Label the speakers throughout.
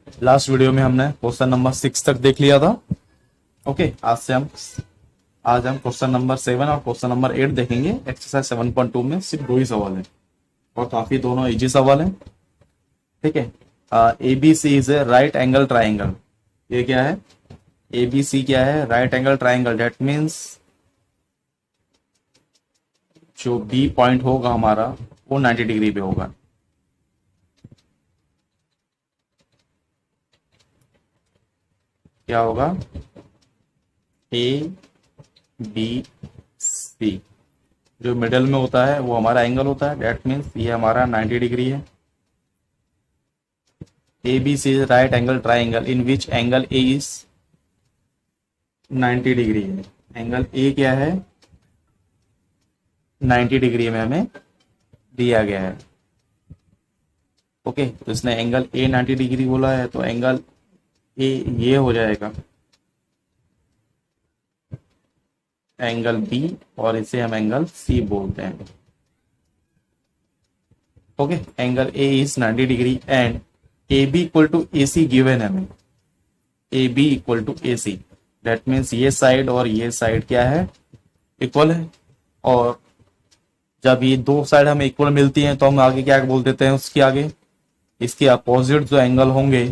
Speaker 1: Last video में हमने question number 6 तक देख लिया था। ओके, आज हम क्वेश्चन नंबर 7 और क्वेश्चन नंबर 8 देखेंगे। एक्सरसाइज 7.2 में सिर्फ 2 ही सवाल है और काफी दोनों इजी सवाल है। ठीक है, A B C is a right angle triangle. ये क्या है? ए बी सी क्या है? Right angle triangle. That means जो बी पॉइंट होगा हमारा वो 90 डिग्री पे होगा। क्या होगा? ए बी सी, जो मिडल में होता है वो हमारा एंगल होता है। डेट मीन्स ये हमारा 90 डिग्री है। A B C is right angle triangle in which angle A is 90 degree है। एंगल ए क्या है? 90 डिग्री में हमें दिया गया है। ओके, तो इसने एंगल ए 90 डिग्री बोला है, तो एंगल ए ये हो जाएगा एंगल बी, और इसे हम एंगल सी बोलते हैं। Okay, angle A is 90 degree and A B equal to A C given है हमें। A B equal to A C, that means ये साइड और ये साइड क्या है? इक्वल है। और जब ये दो साइड हमें इक्वल मिलती हैं तो हम आगे क्या बोल देते हैं? उसके आगे इसके अपोजिट जो एंगल होंगे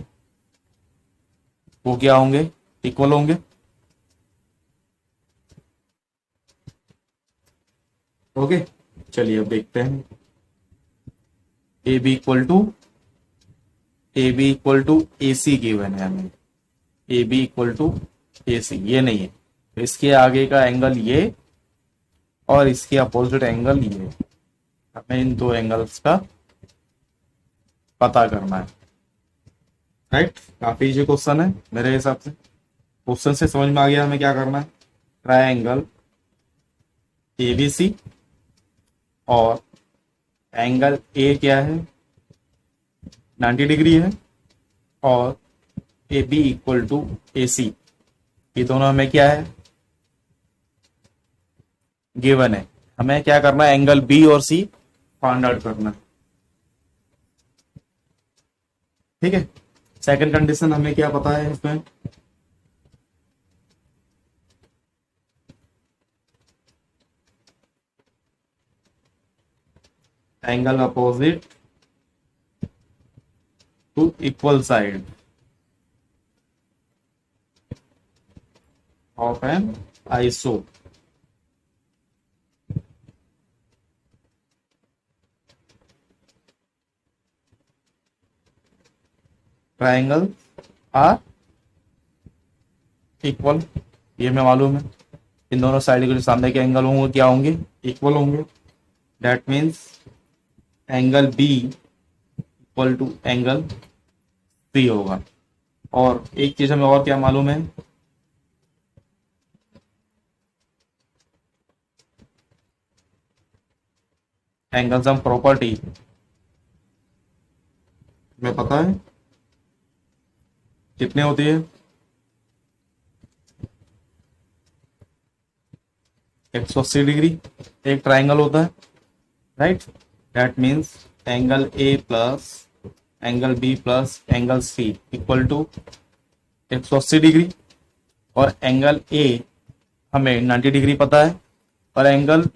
Speaker 1: वो क्या होंगे? इक्वल होंगे। ओके, चलिए अब देखते हैं। A B equal to A C given है हमें। A B equal to A C ये नहीं है, तो इसके आगे का एंगल ये और इसके अपोजिट एंगल ये। हमें इन दो एंगल्स का पता करना है। राइट, काफी इजी क्वेश्चन है मेरे हिसाब से। क्वेश्चन से समझ में आ गया हमें क्या करना है। ट्रायंगल ए बी सी और एंगल ए क्या है? 90 डिग्री है, और ए B equal to A C, ये दोनों हमें क्या है? गिवन है। हमें क्या करना है? एंगल बी और सी फाइंड आउट करना है। ठीक है, सेकंड कंडीशन हमें क्या पता है इसमें? Angle opposite to equal side of an iso. Triangle are equal, ये हमें मालूम है। इन दोनों साइड के जो सामने के एंगल होंगे क्या होंगे? इक्वल होंगे। That means angle B equal to angle C होगा। और एक चीज हमें और क्या मालूम है? एंगल सम प्रॉपर्टी हमें पता है कितने होती है? 180 डिग्री एक ट्राइंगल होता है। Right, that means angle A plus angle B plus angle C equal to 180 degree. और एंगल ए हमें 90 डिग्री पता है, और एंगल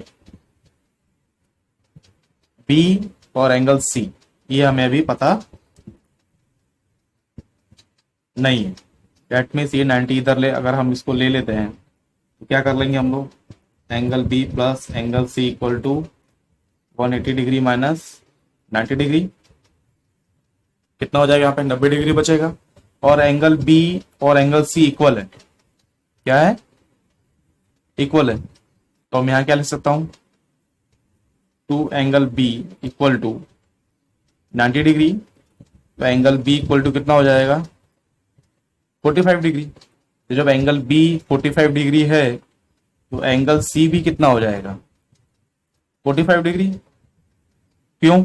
Speaker 1: बी और एंगल सी ये हमें अभी पता नहीं है। डेट मीन्स ये 90 इधर ले, अगर हम इसको ले लेते हैं तो क्या कर लेंगे हम लोग? Angle B plus angle C equal to 180 degree minus 90 degree, कितना हो जाएगा? यहाँ पे 90 डिग्री बचेगा। और एंगल बी और एंगल सी इक्वल है। क्या है? इक्वल है। तो मैं यहां क्या लिख सकता हूं? Two angle B equal to 90 degree, तो एंगल बी इक्वल टू कितना हो जाएगा? 45 डिग्री। तो जब एंगल बी 45 डिग्री है तो एंगल सी भी कितना हो जाएगा? 45 डिग्री। क्यों?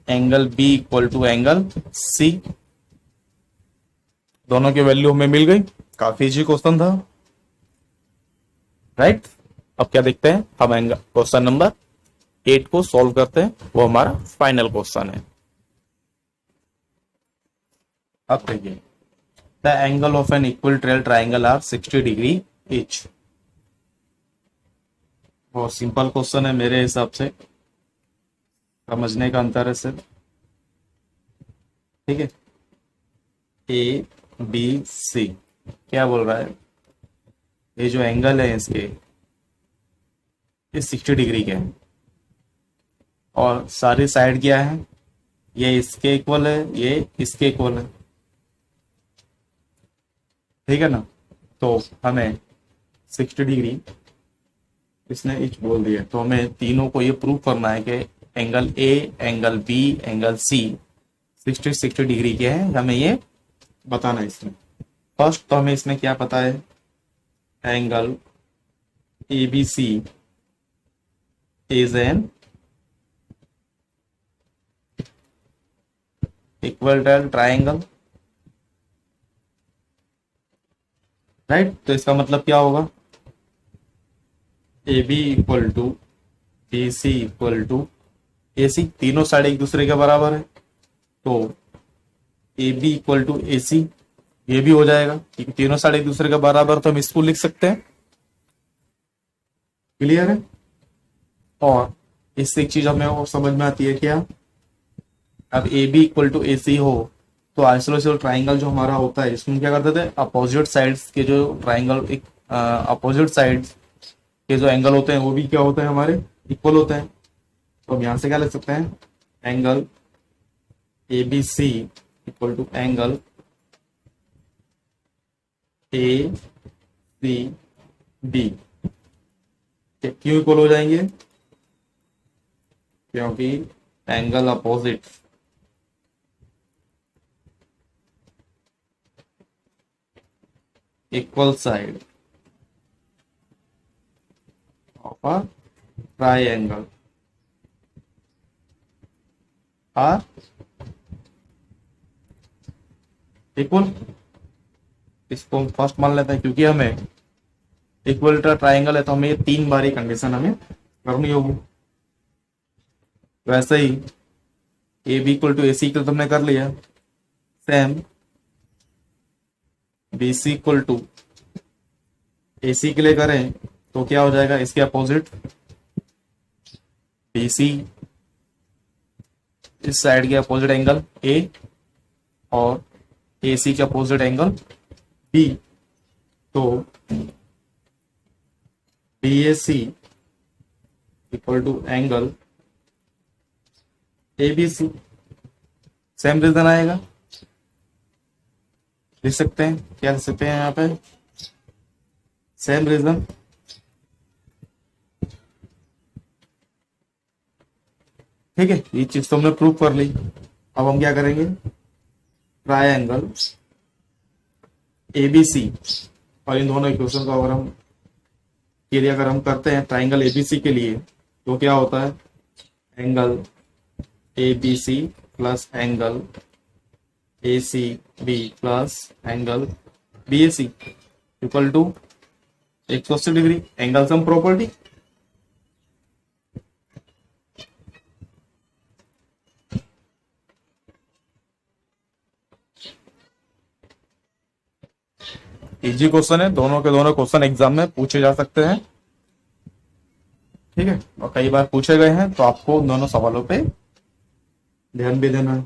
Speaker 1: Angle B equal to angle C, दोनों की वैल्यू हमें मिल गई। काफी इजी क्वेश्चन था। राइट, अब क्या देखते हैं हम? एंगल क्वेश्चन नंबर 8 को सॉल्व करते हैं, वो हमारा फाइनल क्वेश्चन है। अब देखिए, the angle of an equilateral triangle are 60 degree each. बहुत सिंपल क्वेश्चन है मेरे हिसाब से, समझने का अंतर है सिर्फ। ठीक है, ए बी सी क्या बोल रहा है, ये जो एंगल है इसके, ये 60 डिग्री के हैं और सारी साइड क्या है, ये इसके इक्वल है, ये इसके इक्वल है। ठीक है ना, तो हमें 60 डिग्री इसने इच बोल दिया, तो हमें तीनों को ये प्रूव करना है कि angle A, angle B, angle C 60 degree के हैं, हमें ये बताना है इसमें। फर्स्ट तो हमें इसमें क्या पता है, angle A B C is an equilateral triangle, right. तो इसका मतलब क्या होगा, A B equal to B C equal to A C, तीनों साइड एक दूसरे के बराबर है, तो A B equal to A C ये भी हो जाएगा, क्योंकि तीनों साइड एक दूसरे के बराबर, तो हम इसको लिख सकते हैं। क्लियर है। और इससे एक चीज हमें और समझ में आती है क्या, अब ए बी इक्वल टू ए सी हो तो आइसोसेलेस ट्राइंगल जो हमारा होता है इसमें क्या करते थे, अपोजिट साइड्स के जो ट्राइंगल, एक अपोजिट साइड्स के जो एंगल होते हैं वो भी क्या होते हैं, हमारे इक्वल होते हैं। तो हम यहां से क्या लिख सकते हैं, angle A B C equal to angle A C B. क्यों इक्वल हो जाएंगे, क्योंकि angle opposite equal side of a triangle are equal. इसको हम फर्स्ट मान लेते हैं, क्योंकि हमें इक्वल ट्राइंगल है तो हमें ये 3 बार ही कंडीशन हमें करनी होगी। वैसे ही A B equal to A C तो तुमने कर लिया, same B C equal to A C के लिए करें तो क्या हो जाएगा, इसके अपोजिट बी सी, इस साइड के अपोजिट एंगल ए और ए सी के अपोजिट एंगल बी, तो B A C equal to angle A B C. Same reason आएगा, लिख सकते हैं, क्या लिख सकते हैं यहाँ पे, सेम रीजन। ठीक है, ये चीज तो हमने प्रूव कर ली। अब हम क्या करेंगे, ट्रायंगल एबीसी और इन दोनों इक्वेशन को अगर हम के लिए अगर हम करते हैं ट्राइंगल एबीसी के लिए, तो क्या होता है, angle ABC plus angle AC B plus angle BAC equal to 180 degree, angle sum property. Easy question है, दोनों के दोनों क्वेश्चन एग्जाम में पूछे जा सकते हैं। ठीक है, और कई बार पूछे गए हैं, तो आपको दोनों सवालों पे ध्यान भी देना है।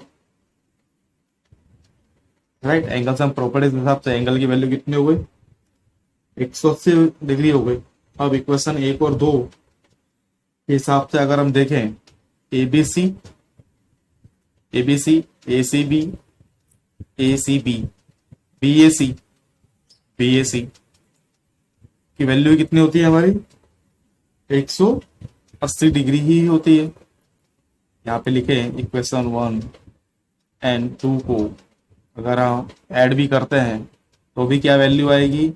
Speaker 1: राइट, एंगल सम प्रॉपर्टीज के हिसाब से एंगल की वैल्यू कितनी हो गई, 180 डिग्री हो गई। अब इक्वेशन 1 और 2 के हिसाब से अगर हम देखें, ABC ABC ACB ACB BAC BAC की वैल्यू कितनी होती है हमारी, 180 डिग्री ही होती है। यहाँ पे लिखे इक्वेशन 1 एंड 2 को अगर हम ऐड भी करते हैं तो भी क्या वैल्यू आएगी,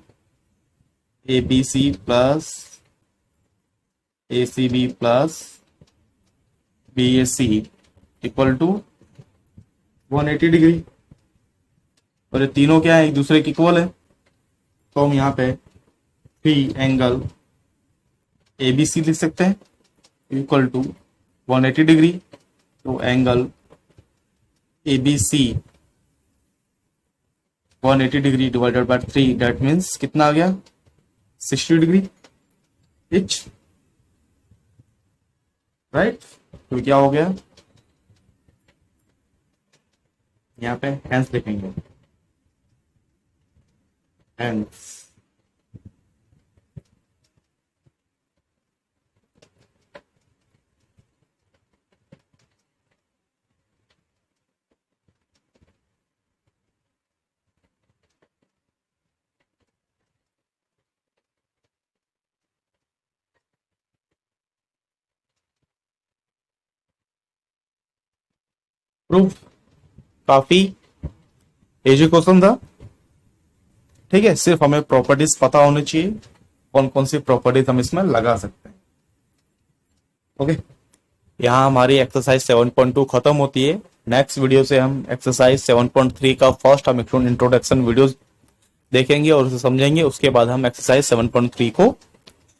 Speaker 1: A B C plus A C B plus B A C equal to 180 degree. और ये तीनों क्या है, एक दूसरे के इक्वल है, तो हम यहाँ पे three angle A B C लिख सकते हैं इक्वल टू 180 डिग्री। तो angle A B C 180 degree divided by 3, that means कितना आ गया 60 डिग्री इच, राइट। तो क्या हो गया, यहाँ पे हैंस लिखेंगे, हैंस। प्रूफ, काफी इजी क्वेश्चन था, ठीक है। सिर्फ हमें प्रॉपर्टीज पता होनी चाहिए, कौन कौन सी प्रॉपर्टीज हम इसमें लगा सकते हैं। ओके, यहाँ हमारी एक्सरसाइज 7.2 खत्म होती है। नेक्स्ट वीडियो से हम एक्सरसाइज 7.3 का फर्स्ट हम इंट्रोडक्शन वीडियोस देखेंगे और उसे समझेंगे। उसके बाद हम एक्सरसाइज 7.3 को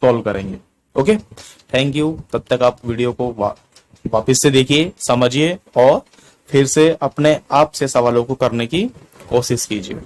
Speaker 1: सॉल्व करेंगे। Okay, thank you. तब तक आप वीडियो को वापस से देखिए, समझिए और फिर से अपने आप से सवालों को करने की कोशिश कीजिए।